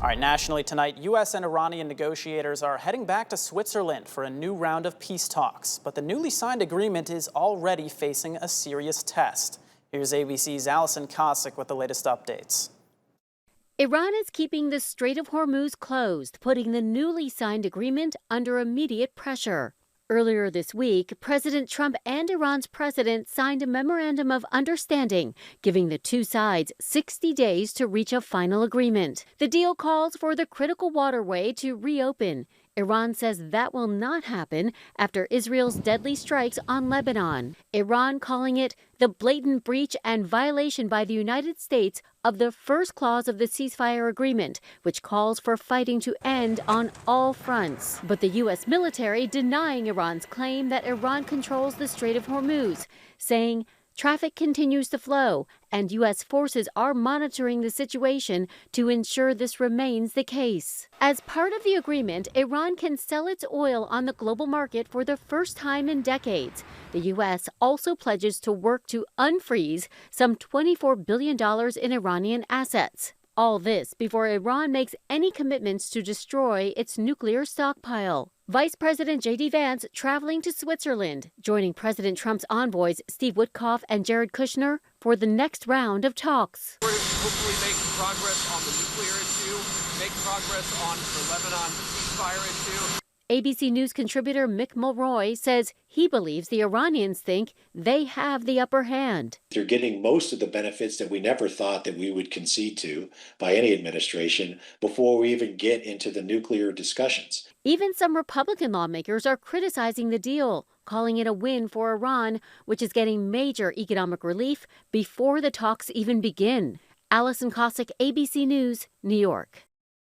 All right, nationally tonight, U.S. and Iranian negotiators are heading back to Switzerland for a new round of peace talks. But the newly signed agreement is already facing a serious test. Here's ABC's Allison Cossack with the latest updates. Iran is keeping the Strait of Hormuz closed, putting the newly signed agreement under immediate pressure. Earlier this week, President Trump and Iran's president signed a memorandum of understanding, giving the two sides 60 days to reach a final agreement. The deal calls for the critical waterway to reopen. Iran says that will not happen after Israel's deadly strikes on Lebanon. Iran calling it the blatant breach and violation by the United States of the first clause of the ceasefire agreement, which calls for fighting to end on all fronts. But the U.S. military denying Iran's claim that Iran controls the Strait of Hormuz, saying traffic continues to flow, and U.S. forces are monitoring the situation to ensure this remains the case. As part of the agreement, Iran can sell its oil on the global market for the first time in decades. The U.S. also pledges to work to unfreeze some $24 billion in Iranian assets. All this before Iran makes any commitments to destroy its nuclear stockpile. Vice President J.D. Vance traveling to Switzerland, joining President Trump's envoys Steve Witkoff and Jared Kushner for the next round of talks. We're hopefully making progress on the nuclear issue, make progress on the Lebanon ceasefire issue. ABC News contributor Mick Mulroy says he believes the Iranians think they have the upper hand. They're getting most of the benefits that we never thought that we would concede to by any administration before we even get into the nuclear discussions. Even some Republican lawmakers are criticizing the deal, calling it a win for Iran, which is getting major economic relief before the talks even begin. Allison Cossack, ABC News, New York.